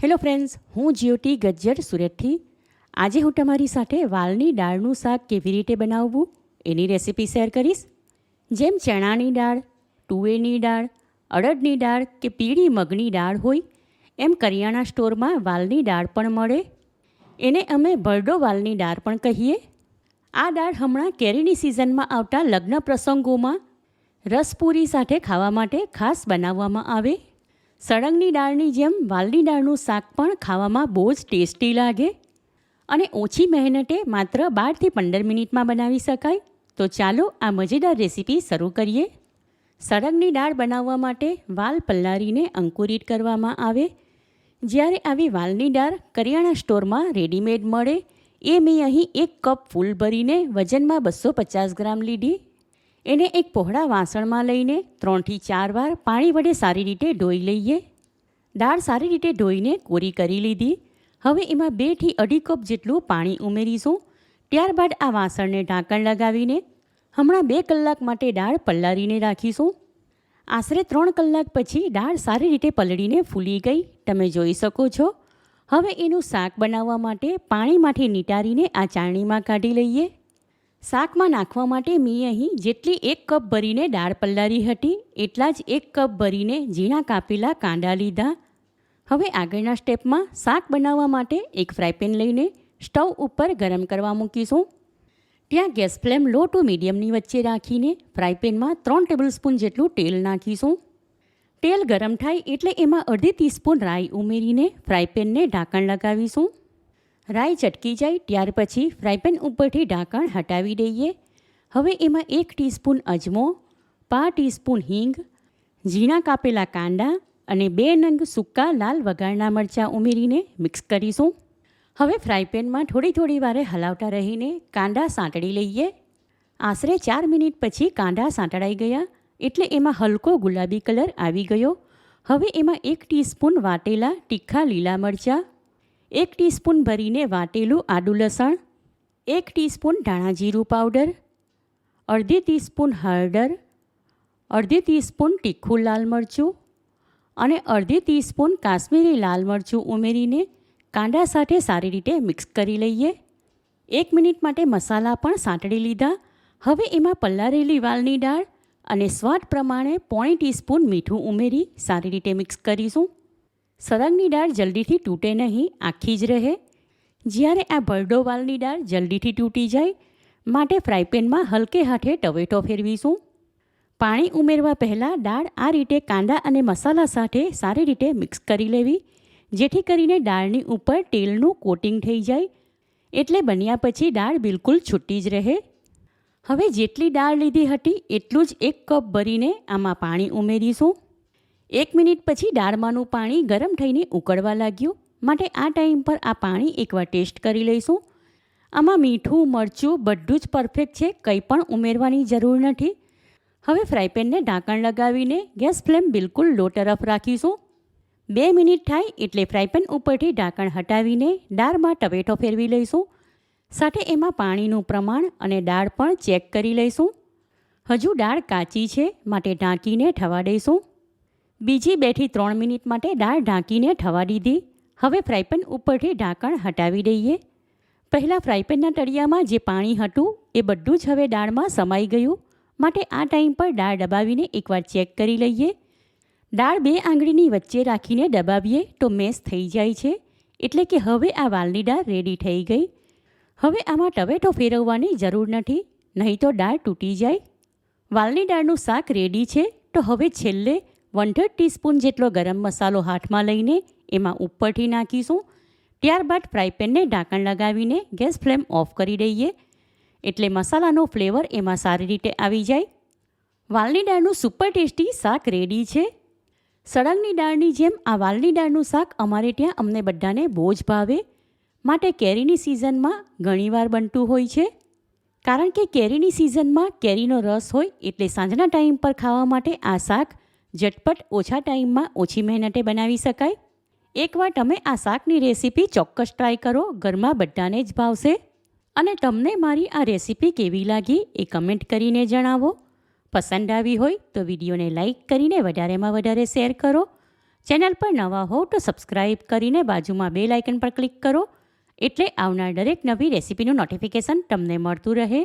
Hello friends, હું જ્યોતિ ગજ્જર સુરતથી. આજે હું તમારી સાથે વાલની દાળનું શાક કેવી રીતે બનાવવું એની રેસીપી શેર કરીશ. જેમ ચણાની દાળ, તુવેરની દાળ, અડદની દાળ કે પીળી મગની દાળ હોય એમ કરિયાણા સ્ટોરમાં વાલની દાળ પણ મળે. એને અમે ભરડો વાલની દાળ પણ કહીએ. આ દાળ હમણાં કેરીની સિઝનમાં આવતા લગ્ન પ્રસંગોમાં રસપૂરી સાથે ખાવા માટે ખાસ બનાવવામાં આવે. સળંગની દાળની જેમ વાલની દાળનું શાક પણ ખાવામાં બહુ જ ટેસ્ટી લાગે અને ઓછી મહેનતે માત્ર 12થી 15 મિનિટમાં બનાવી શકાય. તો ચાલો આ મજેદાર રેસીપી શરૂ કરીએ. સળંગની દાળ બનાવવા માટે વાલ પલાળીને અંકુરિત કરવામાં આવે. જ્યારે આવી વાલની દાળ કરિયાણા સ્ટોરમાં રેડીમેડ મળે એ મેં અહીં 1 કપ ફૂલ ભરીને વજનમાં 250 ગ્રામ લીધી. એને એક પહોળા વાસણમાં લઈને 3થી 4 વાર પાણી વડે સારી રીતે ધોઈ લઈએ. દાળ સારી રીતે ધોઈને કોરી કરી લીધી. હવે એમાં 2થી 2.5 કપ જેટલું પાણી ઉમેરીશું. ત્યારબાદ આ વાસણને ઢાંકણ લગાવીને હમણાં 2 કલાક માટે દાળ પલાળીને રાખીશું. આશરે 3 કલાક પછી દાળ સારી રીતે પલળીને ફૂલી ગઈ તમે જોઈ શકો છો. હવે એનું શાક બનાવવા માટે પાણીમાંથી નિતારીને આ ચાળણીમાં કાઢી લઈએ. શાકમાં નાખવા માટે મેં અહીં જેટલી 1 કપ ભરીને દાળ પલાળી હતી એટલા જ 1 કપ ભરીને ઝીણા કાપેલા કાંદા લીધા. હવે આગળના સ્ટેપમાં શાક બનાવવા માટે એક ફ્રાયપેન લઈને સ્ટવ ઉપર ગરમ કરવા મૂકીશું. ત્યાં ગેસ ફ્લેમ લો ટુ મીડિયમની વચ્ચે રાખીને ફ્રાયપેનમાં 3 ટેબલસ્પૂન જેટલું તેલ નાખીશું. તેલ ગરમ થાય એટલે એમાં અડધી ટીસ્પૂન રાઈ ઉમેરીને ફ્રાયપેનને ઢાંકણ લગાવીશું. રાઈ ચટકી જાય ત્યાર પછી ફ્રાયપેન ઉપરથી ઢાંકણ હટાવી દઈએ. હવે એમાં 1 ટીસ્પૂન અજમો, 1/2 ટીસ્પૂન હિંગ, ઝીણા કાપેલા કાંદા અને 2 નંગ સૂકા લાલ વઘારના મરચાં ઉમેરીને મિક્સ કરીશું. હવે ફ્રાયપેનમાં થોડી વારે હલાવતા રહીને કાંદા સાંતળી લઈએ. આશરે 4 મિનિટ પછી કાંદા સાંતળાઈ ગયા એટલે એમાં હલકો ગુલાબી કલર આવી ગયો. હવે એમાં 1 ટીસ્પૂન વાટેલા તીખા લીલા મરચાં, 1 ટીસ્પૂન ભરીને વાટેલું આદું લસણ, 1 ટીસ્પૂન ધાણા જીરું પાવડર, અડધી ટીસ્પૂન હળદર, અડધી ટીસ્પૂન તીખું લાલ મરચું અને અડધી ટીસ્પૂન કાશ્મીરી લાલ મરચું ઉમેરીને કાંદા સાથે સારી રીતે મિક્સ કરી લઈએ. 1 મિનિટ માટે મસાલા પણ સાંતળી લીધા. હવે એમાં પલાળેલી વાલની દાળ અને સ્વાદ પ્રમાણે 1/4 ટીસ્પૂન મીઠું ઉમેરી સારી રીતે મિક્સ કરીશું. સળંગની દાળ જલ્દીથી તૂટે નહીં, આખી જ રહે. જ્યારે આ ભરડો વાલની દાળ જલ્દીથી તૂટી જાય માટે ફ્રાયપેનમાં હલકે હાથે ટવેટો ફેરવીશું. પાણી ઉમેરવા પહેલાં દાળ આ રીતે કાંદા અને મસાલા સાથે સારી રીતે મિક્સ કરી લેવી જેથી કરીને દાળની ઉપર તેલનું કોટિંગ થઈ જાય એટલે બન્યા પછી દાળ બિલકુલ છૂટી જ રહે. હવે જેટલી દાળ લીધી હતી એટલું જ 1 કપ ભરીને આમાં પાણી ઉમેરીશું. 1 મિનિટ પછી દાળમાંનું પાણી ગરમ થઈને ઉકળવા લાગ્યું માટે આ ટાઈમ પર આ પાણી એકવાર ટેસ્ટ કરી લઈશું. આમાં મીઠું મરચું બધું જ પરફેક્ટ છે, કંઈ પણ ઉમેરવાની જરૂર નથી. હવે ફ્રાયપેનને ઢાંકણ લગાવીને ગેસ ફ્લેમ બિલકુલ લો તરફ રાખીશું. 2 મિનિટ થાય એટલે ફ્રાયપેન ઉપરથી ઢાંકણ હટાવીને દાળમાં ટવેટો ફેરવી લઈશું. સાથે એમાં પાણીનું પ્રમાણ અને દાળ પણ ચેક કરી લઈશું. હજુ દાળ કાચી છે માટે ઢાંકીને થવા દઈશું. બીજી 2થી 3 મિનિટ માટે દાળ ઢાંકીને થવા દીધી. હવે ફ્રાયપેન ઉપરથી ઢાંકણ હટાવી દઈએ. પહેલાં ફ્રાયપેનના તળિયામાં જે પાણી હતું એ બધું જ હવે દાળમાં સમાઈ ગયું માટે આ ટાઈમ પર દાળ દબાવીને એકવાર ચેક કરી લઈએ. દાળ 2 આંગળીની વચ્ચે રાખીને દબાવીએ તો મેશ થઈ જાય છે એટલે કે હવે આ વાલની દાળ રેડી થઈ ગઈ. હવે આમાં ટવેટો ફેરવવાની જરૂર નથી, નહીં તો દાળ તૂટી જાય. વાલની દાળનું શાક રેડી છે તો હવે છેલ્લે 1/3 ટીસ્પૂન જેટલો ગરમ મસાલો હાથમાં લઈને એમાં ઉપરથી નાખીશું. ત્યારબાદ ફ્રાયપેનને ઢાંકણ લગાવીને ગેસ ફ્લેમ ઓફ કરી દઈએ એટલે મસાલાનો ફ્લેવર એમાં સારી રીતે આવી જાય. વાલની દાળનું સુપર ટેસ્ટી શાક રેડી છે. સળંગની દાળની જેમ આ વાલની દાળનું શાક અમારે ત્યાં અમને બધાને બહુ જ ભાવે માટે કેરીની સિઝનમાં ઘણીવાર બનતું હોય છે. કારણ કે કેરીની સિઝનમાં કેરીનો રસ હોય એટલે સાંજના ટાઈમ પર ખાવા માટે આ શાક ઝટપટ ઓછા ટાઈમમાં ઓછી મહેનતે બનાવી શકાય. એકવાર તમે આ શાકની રેસીપી ચોક્કસ ટ્રાય કરો, ઘરમાં બધાને જ ભાવશે. અને તમને મારી આ રેસીપી કેવી લાગી એ કમેન્ટ કરીને જણાવો. પસંદ આવી હોય તો વિડીયોને લાઈક કરીને વધારેમાં વધારે શેર કરો. ચેનલ પર નવા હો તો સબસ્ક્રાઈબ કરીને બાજુમાં બેલ આઇકન પર ક્લિક કરો, એટલે આવનાર દરેક નવી રેસીપીનું નોટિફિકેશન તમને મળતું રહે.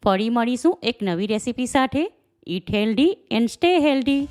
ફરી મળીશું એક નવી રેસીપી સાથે. Eat healthy and stay healthy.